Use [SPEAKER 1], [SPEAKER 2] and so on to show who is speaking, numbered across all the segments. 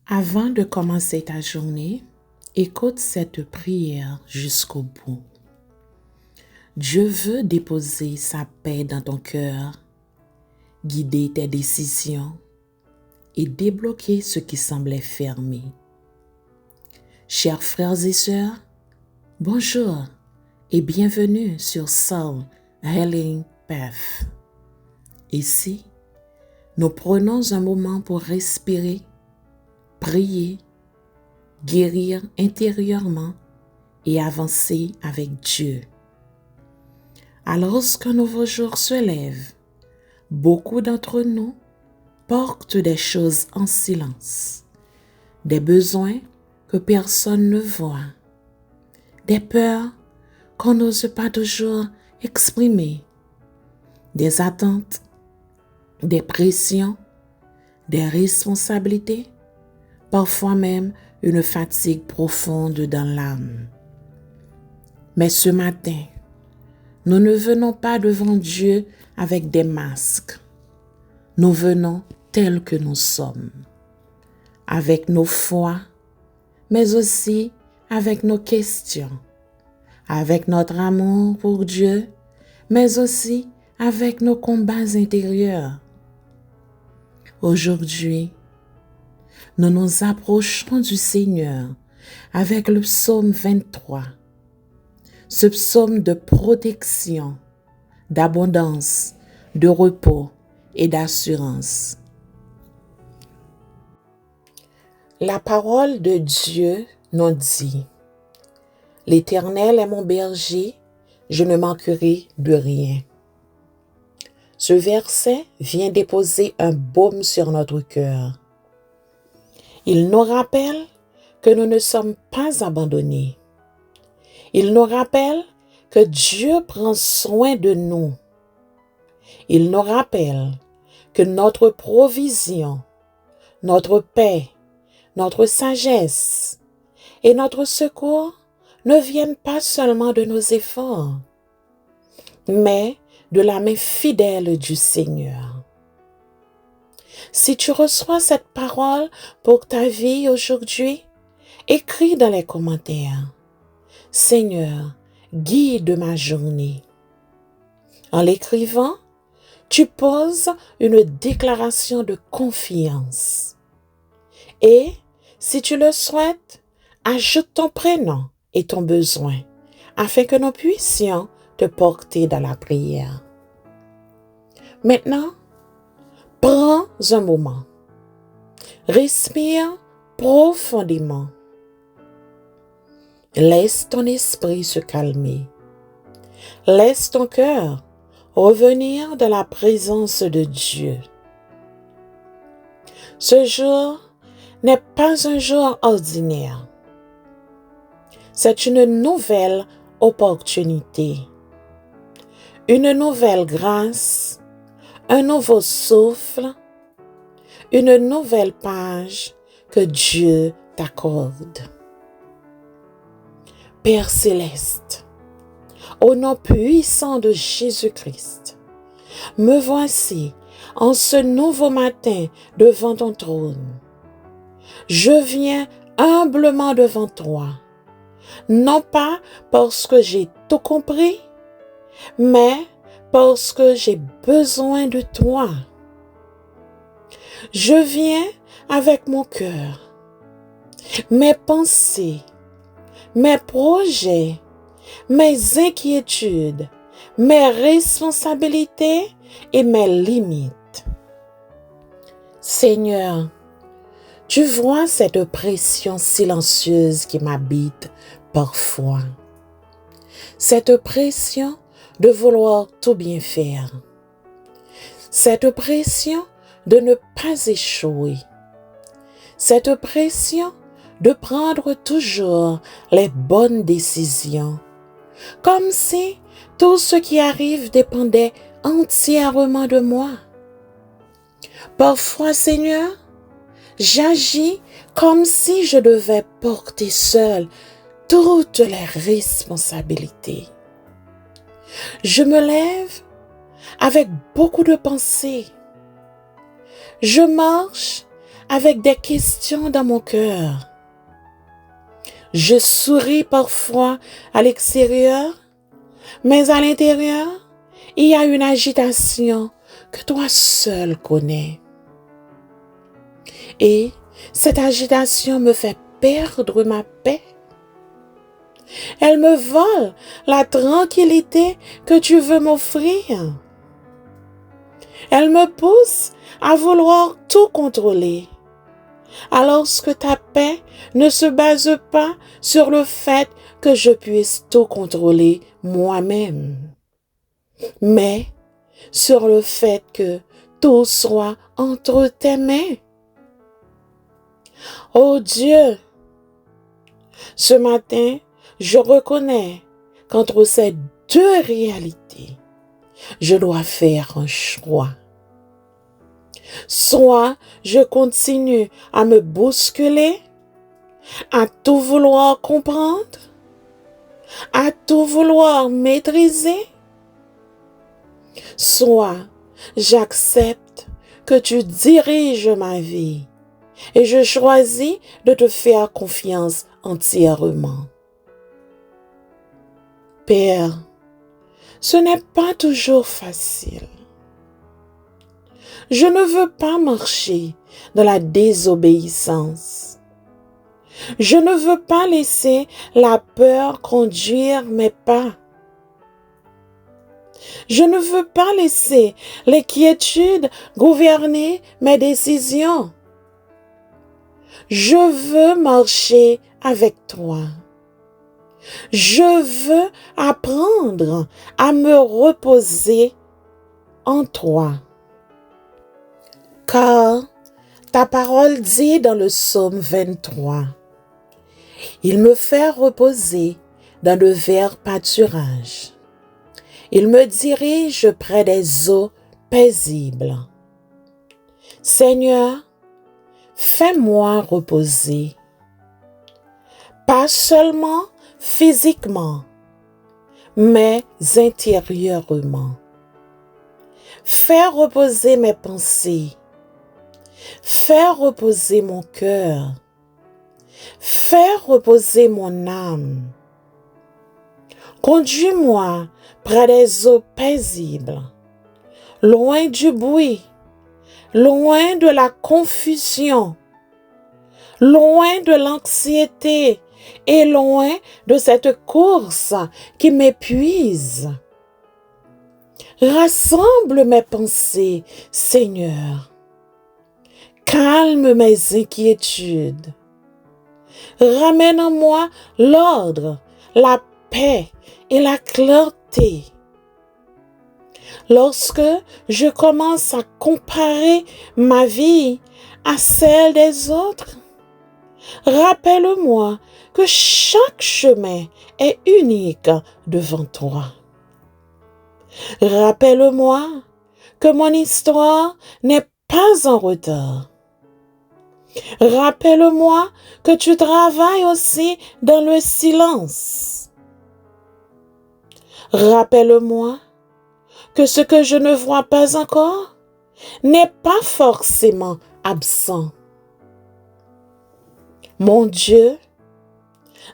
[SPEAKER 1] Avant de commencer ta journée, écoute cette prière jusqu'au bout. Dieu veut déposer sa paix dans ton cœur, guider tes décisions et débloquer ce qui semblait fermé. Chers frères et sœurs, bonjour et bienvenue sur Soul Healing Path. Ici, nous prenons un moment pour respirer, prier, guérir intérieurement et avancer avec Dieu. Alors qu'un nouveau jour se lève, beaucoup d'entre nous portent des choses en silence, des besoins que personne ne voit, des peurs qu'on n'ose pas toujours exprimer, des attentes, des pressions, des responsabilités, parfois même une fatigue profonde dans l'âme. Mais ce matin, nous ne venons pas devant Dieu avec des masques. Nous venons tels que nous sommes, avec nos foi, mais aussi avec nos questions, avec notre amour pour Dieu, mais aussi avec nos combats intérieurs. Aujourd'hui, nous nous approchons du Seigneur avec le psaume 23, ce psaume de protection, d'abondance, de repos et d'assurance. La parole de Dieu nous dit: « L'Éternel est mon berger, je ne manquerai de rien. » Ce verset vient déposer un baume sur notre cœur. Il nous rappelle que nous ne sommes pas abandonnés. Il nous rappelle que Dieu prend soin de nous. Il nous rappelle que notre provision, notre paix, notre sagesse et notre secours ne viennent pas seulement de nos efforts, mais de la main fidèle du Seigneur. Si tu reçois cette parole pour ta vie aujourd'hui, écris dans les commentaires: « Seigneur, guide ma journée. » En l'écrivant, tu poses une déclaration de confiance. Et, si tu le souhaites, ajoute ton prénom et ton besoin afin que nous puissions te porter dans la prière. Maintenant, prends un moment. Respire profondément. Laisse ton esprit se calmer. Laisse ton cœur revenir dans la présence de Dieu. Ce jour n'est pas un jour ordinaire. C'est une nouvelle opportunité, une nouvelle grâce, un nouveau souffle, une nouvelle page que Dieu t'accorde. Père céleste, au nom puissant de Jésus-Christ, me voici en ce nouveau matin devant ton trône. Je viens humblement devant toi, non pas parce que j'ai tout compris, mais parce que j'ai besoin de toi. Je viens avec mon cœur, mes pensées, mes projets, mes inquiétudes, mes responsabilités et mes limites. Seigneur, tu vois cette pression silencieuse qui m'habite parfois. Cette pression de vouloir tout bien faire. Cette pression de ne pas échouer. Cette pression de prendre toujours les bonnes décisions, comme si tout ce qui arrive dépendait entièrement de moi. Parfois, Seigneur, j'agis comme si je devais porter seule toutes les responsabilités. Je me lève avec beaucoup de pensées. Je marche avec des questions dans mon cœur. Je souris parfois à l'extérieur, mais à l'intérieur, il y a une agitation que toi seul connais. Et cette agitation me fait perdre ma paix. Elle me vole la tranquillité que tu veux m'offrir. Elle me pousse à vouloir tout contrôler, alors que ta paix ne se base pas sur le fait que je puisse tout contrôler moi-même, mais sur le fait que tout soit entre tes mains. Oh Dieu, ce matin, je reconnais qu'entre ces deux réalités, je dois faire un choix. Soit je continue à me bousculer, à tout vouloir comprendre, à tout vouloir maîtriser, soit j'accepte que tu diriges ma vie et je choisis de te faire confiance entièrement. Père, ce n'est pas toujours facile. Je ne veux pas marcher dans la désobéissance. Je ne veux pas laisser la peur conduire mes pas. Je ne veux pas laisser l'inquiétude gouverner mes décisions. Je veux marcher avec toi. Je veux apprendre à me reposer en toi. Car ta parole dit dans le psaume 23, « Il me fait reposer dans de verts pâturages. Il me dirige près des eaux paisibles. » Seigneur, fais-moi reposer, pas seulement physiquement, mais intérieurement. Fais reposer mes pensées. Fais reposer mon cœur. Fais reposer mon âme. Conduis-moi près des eaux paisibles, loin du bruit, loin de la confusion, loin de l'anxiété et loin de cette course qui m'épuise. Rassemble mes pensées, Seigneur. Calme mes inquiétudes. Ramène en moi l'ordre, la paix et la clarté. Lorsque je commence à comparer ma vie à celle des autres, rappelle-moi que chaque chemin est unique devant toi. Rappelle-moi que mon histoire n'est pas en retard. Rappelle-moi que tu travailles aussi dans le silence. Rappelle-moi que ce que je ne vois pas encore n'est pas forcément absent. Mon Dieu,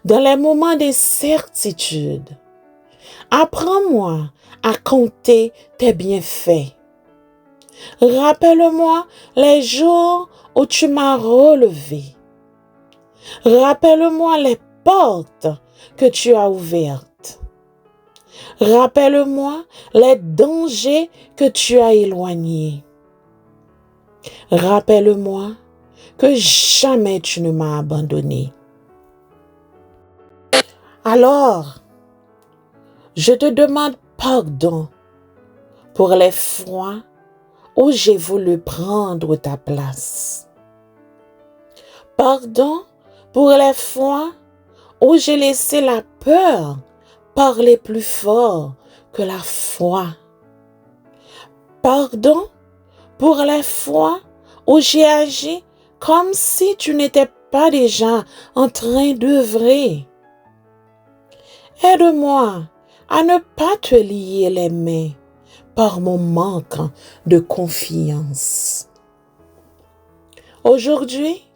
[SPEAKER 1] dans les moments d'incertitude, apprends-moi à compter tes bienfaits. Rappelle-moi les jours où tu m'as relevé. Rappelle-moi les portes que tu as ouvertes. Rappelle-moi les dangers que tu as éloignés. Rappelle-moi que jamais tu ne m'as abandonné. Alors, je te demande pardon pour les fois où j'ai voulu prendre ta place. Pardon pour les fois où j'ai laissé la peur parler plus fort que la foi. Pardon pour les fois où j'ai agi comme si tu n'étais pas déjà en train d'œuvrer. Aide-moi à ne pas te lier les mains par mon manque de confiance. Aujourd'hui,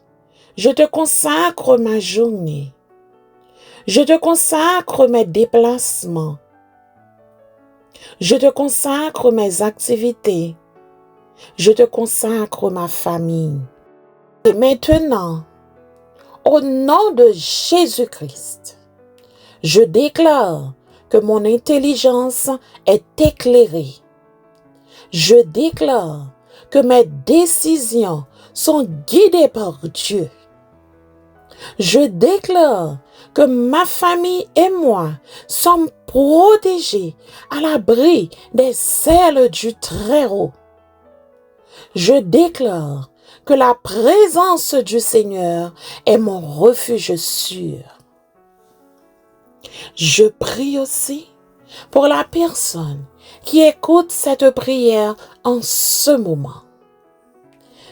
[SPEAKER 1] je te consacre ma journée. Je te consacre mes déplacements. Je te consacre mes activités. Je te consacre ma famille. Et maintenant, au nom de Jésus-Christ, je déclare que mon intelligence est éclairée. Je déclare que mes décisions sont guidées par Dieu. Je déclare que ma famille et moi sommes protégés à l'abri des ailes du Très-Haut. Je déclare que la présence du Seigneur est mon refuge sûr. Je prie aussi pour la personne qui écoute cette prière en ce moment.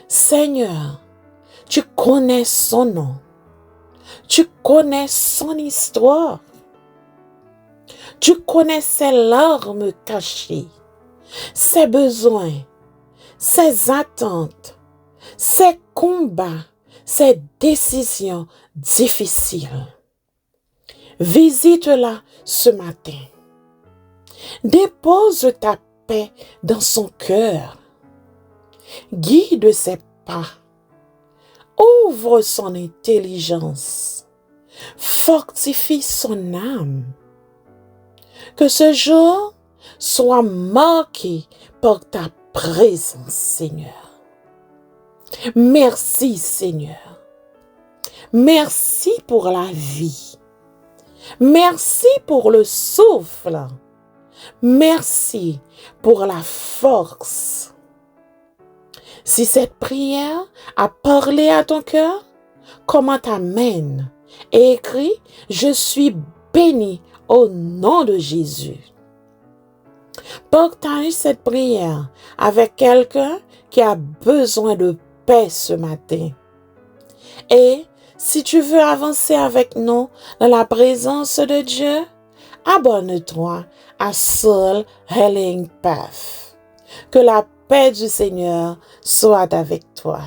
[SPEAKER 1] Seigneur, tu connais son nom. Tu connais son histoire. Tu connais ses larmes cachées, ses besoins, ses attentes, ses combats, ses décisions difficiles. Visite-la ce matin. Dépose ta paix dans son cœur. Guide ses pas. Ouvre son intelligence. Fortifie son âme. Que ce jour soit marqué par ta présence, Seigneur. Merci, Seigneur. Merci pour la vie. Merci pour le souffle. Merci pour la force. Si cette prière a parlé à ton cœur, commente Amen et écris « Je suis béni au nom de Jésus ». Partage cette prière avec quelqu'un qui a besoin de paix ce matin. Et si tu veux avancer avec nous dans la présence de Dieu, abonne-toi à Soul Healing Path. Que la paix du Seigneur soit avec toi.